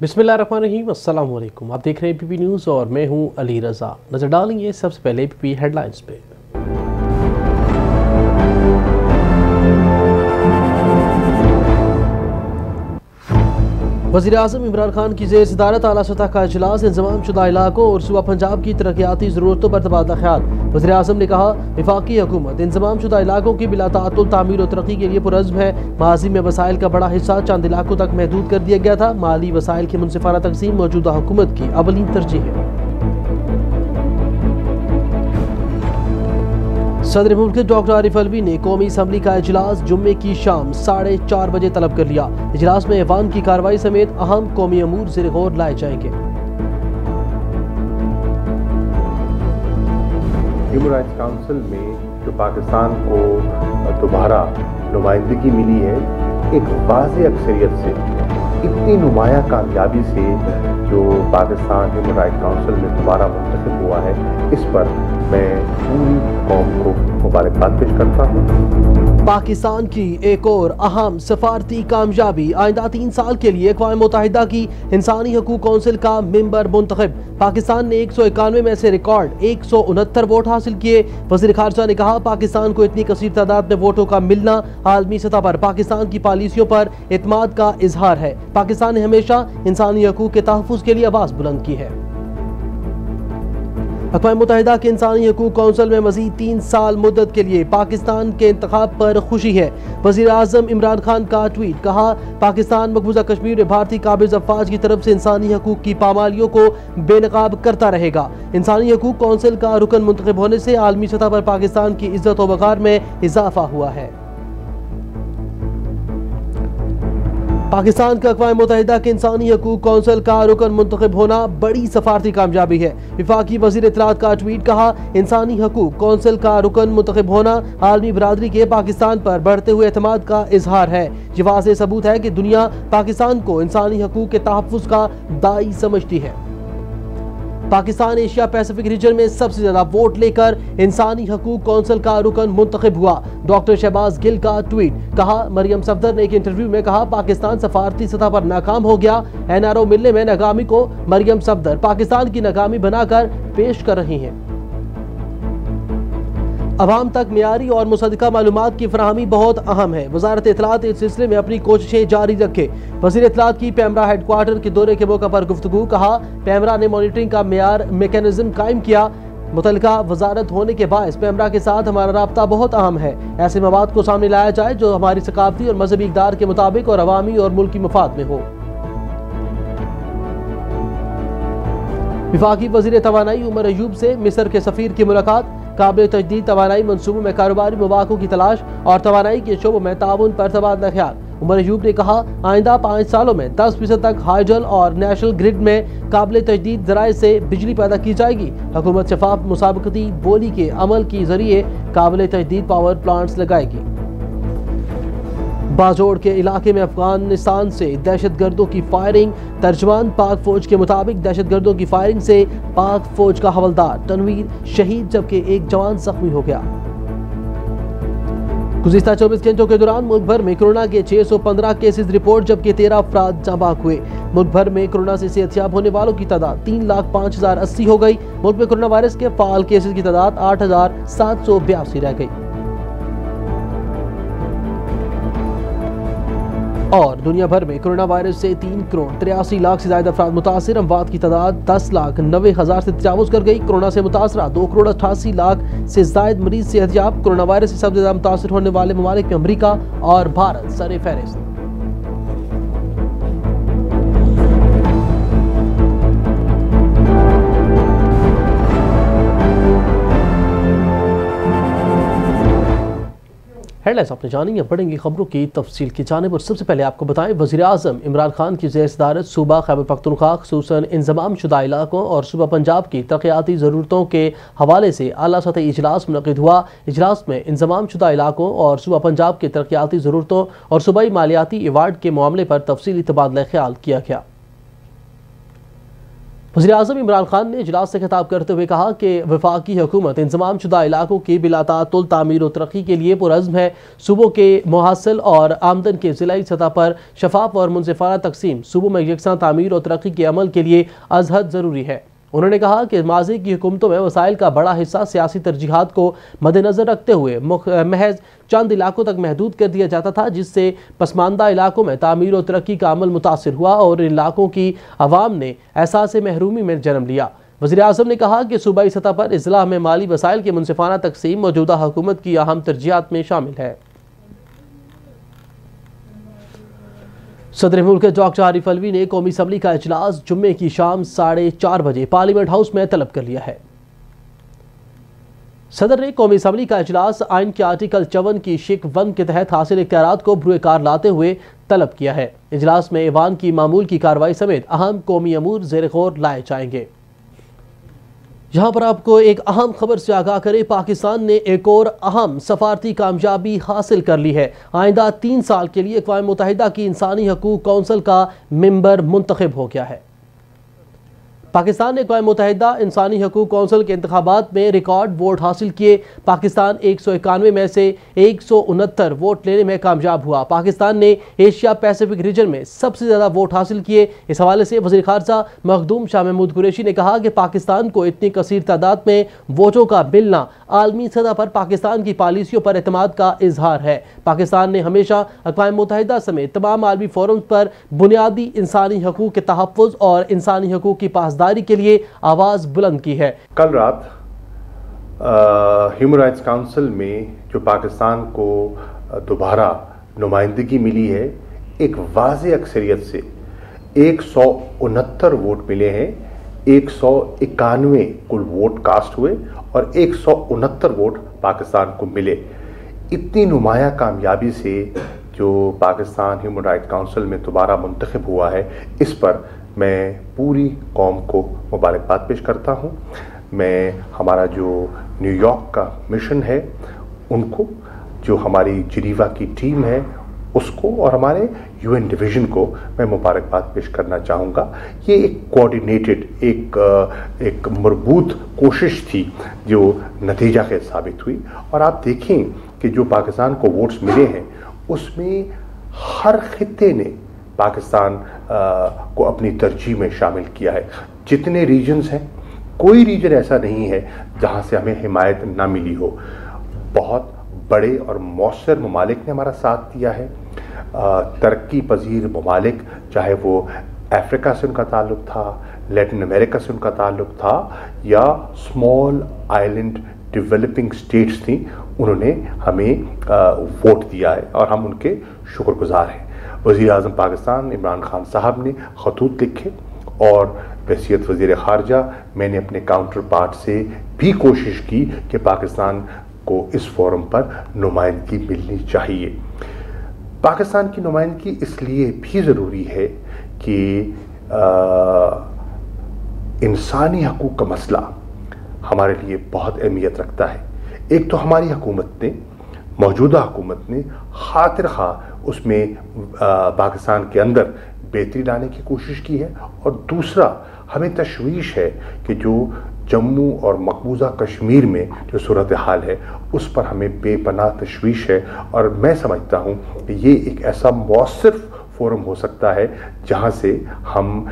बिस्मिल्लाहिर्रहमानिर्रहीम, अस्सलाम वालेकुम। आप देख रहे हैं एबीपी न्यूज़ और मैं हूं अली रज़ा। नज़र डालेंगे सबसे पहले एबीपी हेडलाइंस पे। वज़ीर-ए-आज़म इमरान खान की ज़ेर सदारत आला सतह का इजलास, इंज़माम शुदा इलाकों और सूबा पंजाब की तरक्याती ज़रूरतों पर तबादला ख्याल। वज़ीर-ए-आज़म ने कहा, वफाकी हुकूमत इंज़माम शुदा इलाकों की बिला ताअत्तुल तामीर और तरक्की के लिए पुरज़्म है। माज़ी में वसाइल का बड़ा हिस्सा चंद इलाकों तक महदूद कर दिया गया था। माली वसाइल की मुनसिफाना तकसीम मौजूदा हुकूमत की अवलीन तरजीह है। सदर मुल्क डॉक्टर आरिफ अलवी ने कौमी असम्बली का इजलास जुम्मे की शाम 4:30 बजे तलब कर लिया। इजलास में ऐवान की कार्रवाई समेत अहम कौमी अमूर ज़ेर गौर लाए जाएंगे। ह्यूमन राइट्स काउंसिल में जो पाकिस्तान को दोबारा नुमाइंदगी मिली है, एक वाज़ेह अक्सरियत से, इतनी नुमाया कामयाबी से जो पाकिस्तान ह्यूमन राइट्स काउंसिल में दोबारा मुंतखब हुआ है, इस पर मैं पूरी कौम को मुबारकबाद पेश करता हूँ। पाकिस्तान की एक और अहम सफारती कामयाबी, आइंदा 3 साल के लिए अक़वाम मुत्तहिदा की इंसानी हकूक़ कौंसिल का मेंबर मुंतखब। पाकिस्तान ने 191 में से रिकॉर्ड 169 वोट हासिल किए। वज़ीर ख़ारजा ने कहा, पाकिस्तान को इतनी कसीर तादाद में वोटों का मिलना आलमी सतह पर पाकिस्तान की पॉलिसियों पर एतमाद का इजहार है। पाकिस्तान ने हमेशा इंसानी हकूक़ के तहफ़्फ़ुज़ के लिए आवाज़ बुलंद की है। अक़वाम मुत्तहिदा के इंसानी हकूक़ कौंसिल में मज़ीद 3 साल मुद्दत के लिए पाकिस्तान के इंतखाब पर खुशी है। वज़ीर-ए-आज़म इमरान खान का ट्वीट, कहा, पाकिस्तान मकबूजा कश्मीर में भारतीय काबिज़ अफ़वाज की तरफ से इंसानी हकूक़ की पामालियों को बेनकाब करता रहेगा। इंसानी हकूक़ कौंसिल का रुकन मुंतखब होने से आलमी सतह पर पाकिस्तान की इज़्ज़त व वक़ार में इजाफा हुआ है। पाकिस्तान का अक़वाम मुत्तहिदा के इंसानी हकूक़ कौंसिल का रुकन मुंतखब होना बड़ी सफारती कामयाबी है। वफाकी वज़ीर इत्तलात का ट्वीट, कहा, इंसानी हकूक़ कौंसिल का रुकन मुंतखब होना आलमी बरादरी के पाकिस्तान पर बढ़ते हुए एतमाद का इजहार है। ये वाज़ेह सबूत है कि दुनिया पाकिस्तान को इंसानी हकूक़ के तहफ़्फ़ुज़ का दाई समझती है। पाकिस्तान एशिया पैसिफिक रीजन में सबसे ज्यादा वोट लेकर इंसानी हकूक़ कौंसिल का रुकन मुंतखब हुआ। डॉक्टर शहबाज गिल का ट्वीट, कहा, मरियम सफदर ने एक इंटरव्यू में कहा, पाकिस्तान सफारती सतह पर नाकाम हो गया। NRO मिलने में नाकामी को मरियम सफदर पाकिस्तान की नाकामी बनाकर पेश कर रही हैं। अवाम तक मियारी और मुसद्दक़ा मालूमात की फराहमी बहुत अहम है। वज़ारत इत्तलात इस सिलसिले में अपनी कोशिशें जारी रखे। वज़ीर इत्तलात की पैमरा हेडक्वार्टर के दौरे के मौके पर गुफ्तगू, कहा, पैमरा ने मॉनिटरिंग का मेयार मेकैनिज्म कायम किया। मुतल्लिका वजारत होने के बायस पैमरा के साथ हमारा राब्ता बहुत अहम है। ऐसे मवाद को सामने लाया जाए जो हमारी सकाफती और मजहबी इक़दार के मुताबिक और अवामी और मुल्की मफाद में हो। वफाकी वज़ीर तवानाई उमर अयूब से मिस्र के सफ़ीर की मुलाकात, काबिल तजदीद तवानाई मनसूबों में कारोबारी मौक़ों की तलाश और तवानाई के शोबों में ताउन पर तबादला ख्याल। उमर अयूब ने कहा, आइंदा 5 सालों में 10% तक हाइडल और नेशनल ग्रिड में काबिल तजदीद ज़राए से बिजली पैदा की जाएगी। हुकूमत शफाफ मुसाबकती बोली के अमल के जरिए काबिल तजदीद पावर प्लांट्स लगाएगी। बाजोड़ के इलाके में अफगानिस्तान से दहशत गर्दों की फायरिंग, तर्जमान पाक फौज के मुताबिक दहशत गर्दों की फायरिंग से पाक फौज का हवलदार तनवीर शहीद जबकि एक जवान जख्मी हो गया। गुज़िश्ता 24 घंटों के दौरान मुल्क भर में कोरोना के 615 केसेस रिपोर्ट जबकि 13 अफराद जाबाक हुए। मुल्क भर में कोरोना से सेहतयाब होने वालों की तादाद 3,05,080 हो गई। मुल्क में कोरोना वायरस के फाल केसेस की तादाद 8,782 रह गई। और दुनिया भर में कोरोना वायरस से 3,83,00,000 से ज्यादा अफराद मुतासिर। अमवात की तादाद 10,90,000 से तजावुज कर गई। कोरोना से मुतासरा 2,88,00,000 से जायद मरीज सेहतयाब। कोरोना वायरस से सबसे ज्यादा मुतासिर होने वाले ममालिक में अमरीका और भारत सर फहरिस्त। हेडलाइंस आपने जानी है, बढ़ेंगी खबरों की तफसील की जानिब। और सबसे पहले आपको बताएं, वज़ीर-ए-आज़म इमरान खान की ज़ेर सदारत सूबा खैबर पख्तूनख्वा खुसूसन इंज़माम शुदा इलाकों और सूबा पंजाब की तरक्याती ज़रूरतों के हवाले से आला सतही इजलास मुनक़िद हुआ। इजलास में इंज़माम शुदा इलाकों और सूबा पंजाब की तरक्याती ज़रूरतों और सूबाई मालियाती एवार्ड के मामले पर तफसीली तबादला ख्याल किया गया। वज़ीर-ए-आज़म इमरान खान ने इजलास से खिताब करते हुए कहा कि वफाकी हुकूमत इंतज़ाम शुदा इलाकों की बिलातातुल तामीर और तरक्की के लिए पुरअज़्म है। सूबों के मुहासिल और आमदन के ज़िलाई सतह पर शफाफ और मुनसिफाना तकसीम सूबों में यकसां तामीर और तरक्की के अमल के लिए अज़हद ज़रूरी है। उन्होंने कहा कि माज़ी की हुकूमतों में वसाइल का बड़ा हिस्सा सियासी तरजीहात को मद्देनज़र रखते हुए महज चंद इलाकों तक महदूद कर दिया जाता था, जिससे पसमानदा इलाकों में तामीर और तरक्की का अमल मुतासिर हुआ और इन इलाकों की आवाम ने एहसास महरूमी में जन्म लिया। वज़ीर-ए-आज़म ने कहा कि सूबाई सतह पर इज़लाह में माली वसाइल की मुनसिफाना तकसीम मौजूदा हुकूमत की अहम तरजीहात में शामिल है। सदर मुल्क डॉक्टर आरिफ अलवी ने कौमी असम्बली का इजलास जुम्मे की शाम 4:30 बजे पार्लियामेंट हाउस में तलब कर लिया है। सदर ने कौमी असम्बली का इजलास आइन के आर्टिकल 54 की शिक 1 के तहत हासिल इख्तियारात को बरूए कार लाते हुए तलब किया है। इजलास में ईवान की मामूल की कार्रवाई समेत अहम कौमी अमूर ज़ेर गौर लाए जाएंगे। यहाँ पर आपको एक अहम खबर से आगाह करें, पाकिस्तान ने एक और अहम सफारती कामयाबी हासिल कर ली है। आइंदा 3 साल के लिए अक़वाम मुत्तहिदा की इंसानी हकूक़ कौंसिल का मेंबर मुंतखब हो गया है। पाकिस्तान ने अक़वाम मुत्तहिदा इंसानी हकूक़ कौंसिल के इंतखाबात में रिकॉर्ड वोट हासिल किए। पाकिस्तान 191 में से 169 वोट लेने में कामयाब हुआ। पाकिस्तान ने एशिया पैसिफिक रीजन में सबसे ज़्यादा वोट हासिल किए। इस हवाले से वज़ीर ख़ारजा मखदूम शाह महमूद कुरैशी ने कहा कि पाकिस्तान को इतनी कसीर तादाद में वोटों का मिलना आलमी सतह पर पाकिस्तान की पॉलिसियों पर एतमाद का इजहार है। पाकिस्तान ने हमेशा अक़वाम मुत्तहिदा समेत तमाम आलमी फोरम पर बुनियादी इंसानी हकूक़ के तहफ़्फ़ुज़ और इंसानी हकूक़ की पासदारी के लिए आवाज़ बुलंद की है। कल रात ह्यूमन राइट्स काउंसिल में जो पाकिस्तान को दोबारा नुमाइंदगी मिली है, एक वाज़ेह अक्सरियत से 169 वोट मिले हैं। 191 कुल वोट कास्ट हुए और 169 वोट पाकिस्तान को मिले। इतनी नुमाया कामयाबी से जो पाकिस्तान ह्यूमन राइट्स काउंसिल में दोबारा मुंतखब हुआ है, इस पर मैं पूरी कौम को मुबारकबाद पेश करता हूँ। मैं हमारा जो न्यूयॉर्क का मिशन है उनको, जो हमारी जिनीवा की टीम है उसको और हमारे यूएन डिवीज़न को मैं मुबारकबाद पेश करना चाहूँगा। ये एक कोऑर्डिनेटेड, एक मरबूत कोशिश थी जो नतीजा के साबित हुई। और आप देखें कि जो पाकिस्तान को वोट्स मिले हैं उसमें हर खित्ते ने पाकिस्तान को अपनी तरजीह में शामिल किया है। जितने रीजन्स हैं, कोई रीजन ऐसा नहीं है जहाँ से हमें हिमायत ना मिली हो। बहुत बड़े और मौसर ममालिक ने हमारा साथ दिया है। तरक्की पजीर ममालिक, चाहे वो अफ्रीका से उनका ताल्लुक़ था, लैटिन अमेरिका से उनका ताल्लुक़ था, या स्मॉल आइलैंड डेवलपिंग स्टेट्स थी, उन्होंने हमें वोट दिया है और हम उनके शुक्रगुजार हैं। वज़ीर-ए-आज़म पाकिस्तान इमरान खान साहब ने खतूत लिखे और बहसीयत वज़ीर ख़ारजा मैंने अपने काउंटर पार्ट से भी कोशिश की कि पाकिस्तान को इस फोरम पर नुमाइंदगी मिलनी चाहिए। पाकिस्तान की नुमाइंदगी इसलिए भी ज़रूरी है कि इंसानी हकूक़ का मसला हमारे लिए बहुत अहमियत रखता है। एक तो हमारी हुकूमत ने, मौजूदा हुकूमत ने खातिर खा उसमें पाकिस्तान के अंदर बेहतरी लाने की कोशिश की है, और दूसरा हमें तशवीश है कि जो जम्मू और मकबूजा कश्मीर में जो सूरत हाल है उस पर हमें बेपनाह तशवीश है। और मैं समझता हूँ कि ये एक ऐसा मौसर फोरम हो सकता है जहाँ से हम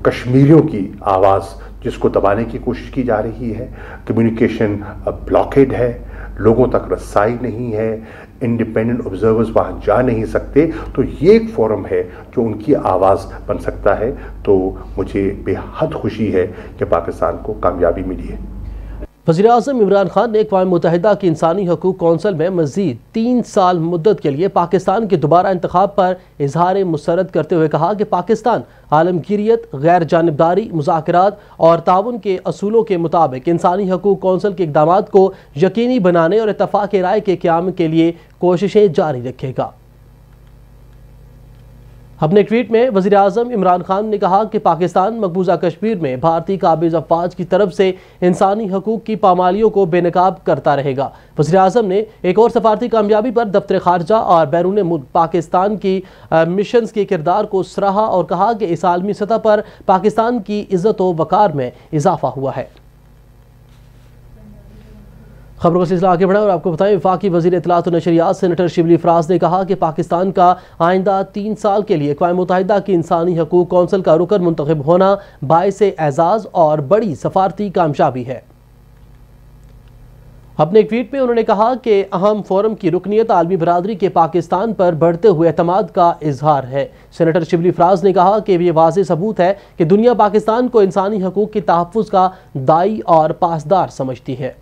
कश्मीरियों की आवाज़ जिसको दबाने की कोशिश की जा रही है, कम्युनिकेशन ब्लॉकेड है, लोगों तक रसाई नहीं है, इंडिपेंडेंट ऑब्जर्वर्स वहाँ जा नहीं सकते, तो ये एक फोरम है जो उनकी आवाज़ बन सकता है। तो मुझे बेहद खुशी है कि पाकिस्तान को कामयाबी मिली है। वज़ीर-ए-आज़म इमरान खान ने अक़वाम मुत्तहिदा की इंसानी हकूक़ कौंसिल में मज़ीद 3 साल मुद्दत के लिए पाकिस्तान के दोबारा इंतखाब पर इजहार मुसरत करते हुए कहा कि पाकिस्तान आलमगीरियत, गैर जानिबदारी, मुज़ाकरात और ताउन के असूलों के मुताबिक इंसानी हकूक़ कौंसिल के इक़दामात को यकीनी बनाने और इत्तफ़ाक़ राय के क़याम के लिए कोशिशें जारी रखेगा। अपने ट्वीट में वज़ीर आज़म इमरान खान ने कहा कि पाकिस्तान मकबूजा कश्मीर में भारतीय काबिज अफवाज की तरफ से इंसानी हकूक़ की पामालियों को बेनकाब करता रहेगा। वज़ीर आज़म ने एक और सफारती कामयाबी पर दफ्तर खारजा और बैरून मुल्क पाकिस्तान की मिशन के किरदार को सराहा और कहा कि इस आलमी सतह पर पाकिस्तान की इज़्ज़त व वक़ार में इजाफा हुआ है। खबरों का सिलसिला आगे बढ़ा और आपको बताएं, वफाकी वज़ीर इत्तलात और नशरियात सेनेटर शिबली फराज ने कहा कि पाकिस्तान का आइंदा 3 साल के लिए अक़वाम मुत्तहिदा की इंसानी हकूक़ कौंसिल का रुकन मुंतखब होना बाइसे एजाज़ और बड़ी सफारती कामयाबी है। अपने एक ट्वीट में उन्होंने कहा कि अहम फोरम की रुकनीत आलमी बरादरी के पाकिस्तान पर बढ़ते हुए एतमाद का इजहार है। सेनेटर शिबली फराज ने कहा कि यह वाज़ेह सबूत है कि दुनिया पाकिस्तान को इंसानी हकूक़ के तहफ़्फ़ुज़ का दाई और पासदार समझती है।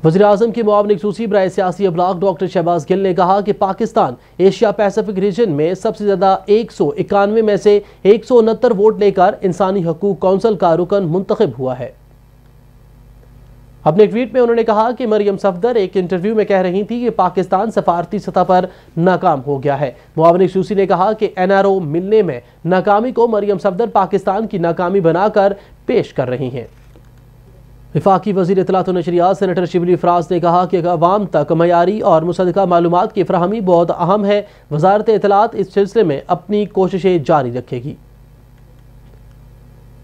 वज़ीर आज़म के मुआविन ख़ुसूसी बराए सियासी अबलाग डॉक्टर शहबाज गिल ने कहा कि पाकिस्तान एशिया पैसिफिक रीजन में सबसे ज़्यादा 191 में से 169 वोट लेकर इंसानी हकूक़ कौंसिल का रुकन मुंतखब हुआ है। अपने ट्वीट में उन्होंने कहा कि मरियम सफदर एक इंटरव्यू में कह रही थी कि पाकिस्तान सफारती सतह पर नाकाम हो गया है। मुआविन ख़ुसूसी ने कहा कि NRO मिलने में नाकामी को मरियम सफदर पाकिस्तान की नाकामी बनाकर पेश कर रही हैं। वफाकी वज़ीर इत्तलात और नशरियात सेनेटर शिबली फराज ने कहा कि अवाम तक मयारी और मुसद्दक़ा मालूमात की फ़राहमी बहुत अहम है। वज़ारत इत्तलात इस सिलसिले में अपनी कोशिशें जारी रखेगी।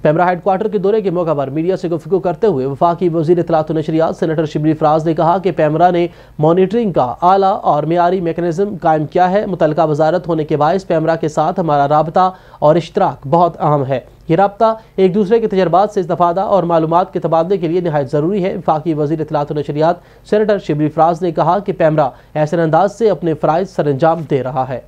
पैमरा हेडक्वार्टर के दौरे के मौका पर मीडिया से गुफ्तगू करते हुए वफाकी वज़ीर इत्तलात और नशरियात सेनेटर शिबली फराज ने कहा कि पैमरा ने मॉनिटरिंग का आला और मियारी मेकनिज़म कायम किया है। मुतल्लिका वजारत होने के बायस पैमरा के साथ हमारा राबता और इश्तराक बहुत अहम है। ये राब्ता एक दूसरे के तजर्बात से इस्तेफादा और मालूमात के तबादले के लिए निहायत ज़रूरी है। वफाकी वज़ीर इत्तलात और नशरियात सेनेटर शिबली फराज ने कहा कि पैमरा ऐसे अंदाज से अपने फ़राइज़ सरअंजाम दे रहा है।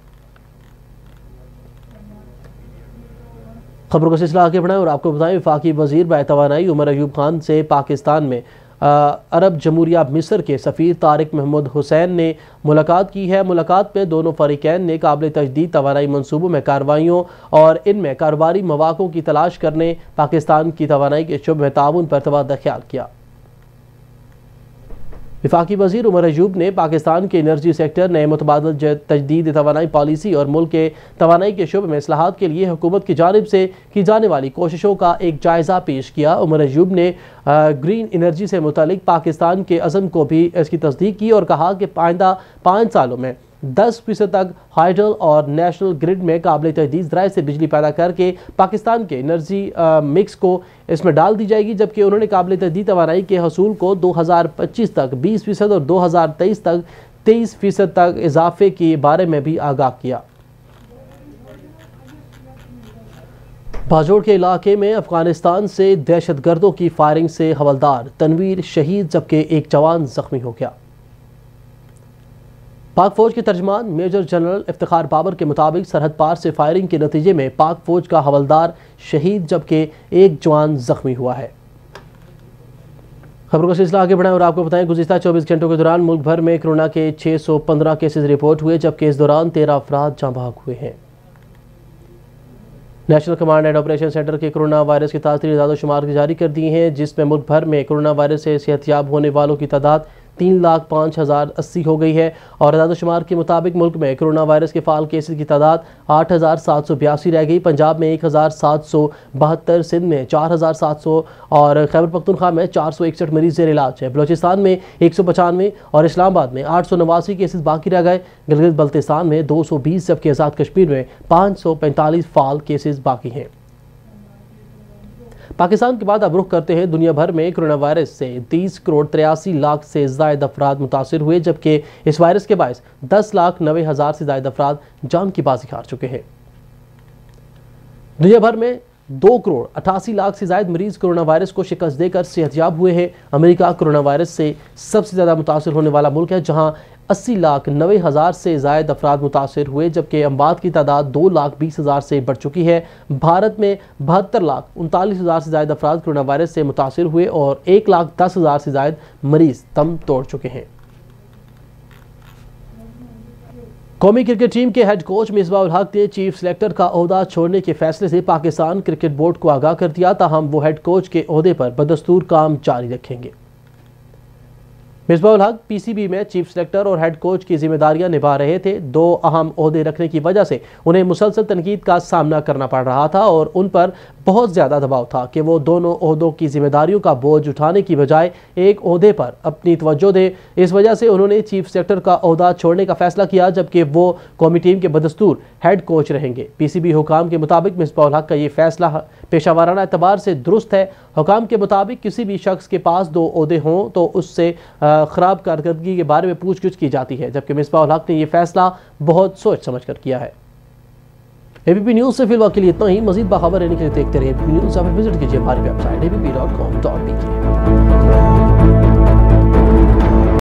खबरों का सिलसिला आगे बढ़ाएं और आपको बताएं, वफाकी वज़ीर बातवानाई उमर अयूब खान से पाकिस्तान में अरब जमहूरिया मिस्र के सफ़ीर तारिक महमूद हुसैन ने मुलाकात की है। मुलाकात में दोनों फ़रीक़ैन ने काबिल तजदीद तवानाई मनसूबों में कार्रवाइयों और इनमें कारोबारी मौक़ों की तलाश करने पाकिस्तान की तवानाई के शुबे में ताउन पर तबादला ख्याल किया। वफाकी वज़ीर उमर अयूब ने पाकिस्तान के एनर्जी सेक्टर, नए मुतबादिल तजदीद तवानाई पॉलिसी और मुल्क के तवानाई के शुबे में इस्लाहात के लिए हुकूमत की जानिब से की जाने वाली कोशिशों का एक जायज़ा पेश किया। उमर अयूब ने ग्रीन एनर्जी से मुतालिक पाकिस्तान के अज़म को भी इसकी तस्दीक की और कहा कि आइंदा 5 सालों में 10% तक हाइडल और नेशनल ग्रिड में काबिल तजदीद ज़राए से बिजली पैदा करके पाकिस्तान के एनर्जी मिक्स को इसमें डाल दी जाएगी। जबकि उन्होंने काबिल तजदीद तवानाई के हसूल को 2025 तक 20% और 2023 तक 23% तक इजाफे के बारे में भी आगाह किया। बाजोड़ के इलाके में अफगानिस्तान से दहशतगर्दों की फायरिंग से हवलदार तनवीर शहीद जबकि एक जवान जख्मी हो गया। पाक फौज के तर्जमान मेजर जनरल इफ्तिखार बाबर के मुताबिक सरहद पार से फायरिंग के नतीजे में पाक फौज का हवलदार शहीद जबकि एक जवान जख्मी हुआ है। खबरों का सिलसिला आगे बढ़ाएं और आपको बताएं, गुज़िश्ता 24 घंटों के दौरान मुल्क भर में कोरोना के 615 केसेज रिपोर्ट हुए जबकि इस दौरान 13 अफराद जाँ बहक हुए हैं। National command and operation centre के कोरोना वायरस के ताज़ा इज़ादतशुमार जारी कर दिए हैं, जिसमें मुल्क भर में कोरोना वायरस से सेहतयाब होने वालों की तादाद 3,05,080 हो गई है और इज़ादतशुमार के मुताबिक मुल्क में कोरोना वायरस के फ़ाल केसेस की तादाद 8,782 रह गई। पंजाब में 1,772, सिंध में 4,700 और खैबर पख्तूनख्वा में 461 मरीज ज़ेर इलाज है। बलोचिस्तान में 195 और इस्लामाबाद में 889 केसेस बाकी रह गए। गिलगित बल्तिस्तान में 220 जबकि आज़ाद कश्मीर में 545 फ़ाल केसेस बाकी हैं। पाकिस्तान के बाद अब रुख करते हैं दुनिया भर में कोरोना वायरस से 30,83,00,000 से ज़ायद अफराद मुतासिर हुए जबकि इस वायरस के बायस 10,90,000 से ज़ायद अफराद जान की बाजी हार चुके हैं। दुनिया भर में 2,88,00,000 से ज़ायद मरीज कोरोना वायरस को शिकस्त देकर सेहतयाब हुए हैं। अमेरिका कोरोना वायरस से सबसे ज़्यादा मुतासिर होने वाला मुल्क है, जहाँ 80,90,000 से ज़ायद अफराद मुतासिर हुए जबकि अमवात की तादाद 2,20,000 से बढ़ चुकी है। भारत में 72,39,000 से ज़ायद अफराद कोरोना वायरस से मुतासिर हुए और 1,10,000 से ज़ायद मरीज दम तोड़ चुके हैं। कौमी क्रिकेट टीम के हेड कोच मिसबाह उल हक ने चीफ सेलेक्टर का ओहदा छोड़ने के फैसले से पाकिस्तान क्रिकेट बोर्ड को आगाह कर दिया, ताहम वो हेड कोच के ओहदे पर बदस्तूर काम जारी रखेंगे। मिसबाह उल हक पीसीबी में चीफ सेलेक्टर और हेड कोच की जिम्मेदारियां निभा रहे थे। 2 अहम ओहदे रखने की वजह से उन्हें मुसलसल तनकीद का सामना करना पड़ रहा था और उन पर बहुत ज़्यादा दबाव था कि वो दोनों ओहदों की जिम्मेदारियों का बोझ उठाने की बजाय एक ओहदे पर अपनी तवज्जो दे। इस वजह से उन्होंने चीफ सेलेक्टर का ओहदा छोड़ने का फैसला किया, जबकि वो कौमी टीम के बदस्तूर हेड कोच रहेंगे। पीसीबी हुकाम के मुताबिक मिसबाह उल हक का ये फैसला पेशावराना एतबार से दुरुस्त है। हुकाम के मुताबिक किसी भी शख्स के पास 2 ओहदे हों तो उससे खराब कारकर्दगी के बारे में पूछगिछ की जाती है, जबकि मिसबाह उल हक ने यह फैसला बहुत सोच समझ कर किया है। एबीपी न्यूज़ से फिलहाल के लिए इतना ही। मजीद बाखबर रहने के लिए देखते रहिए एबीपी न्यूज़। आप विजिट कीजिए हमारी वेबसाइट abp.com.bk।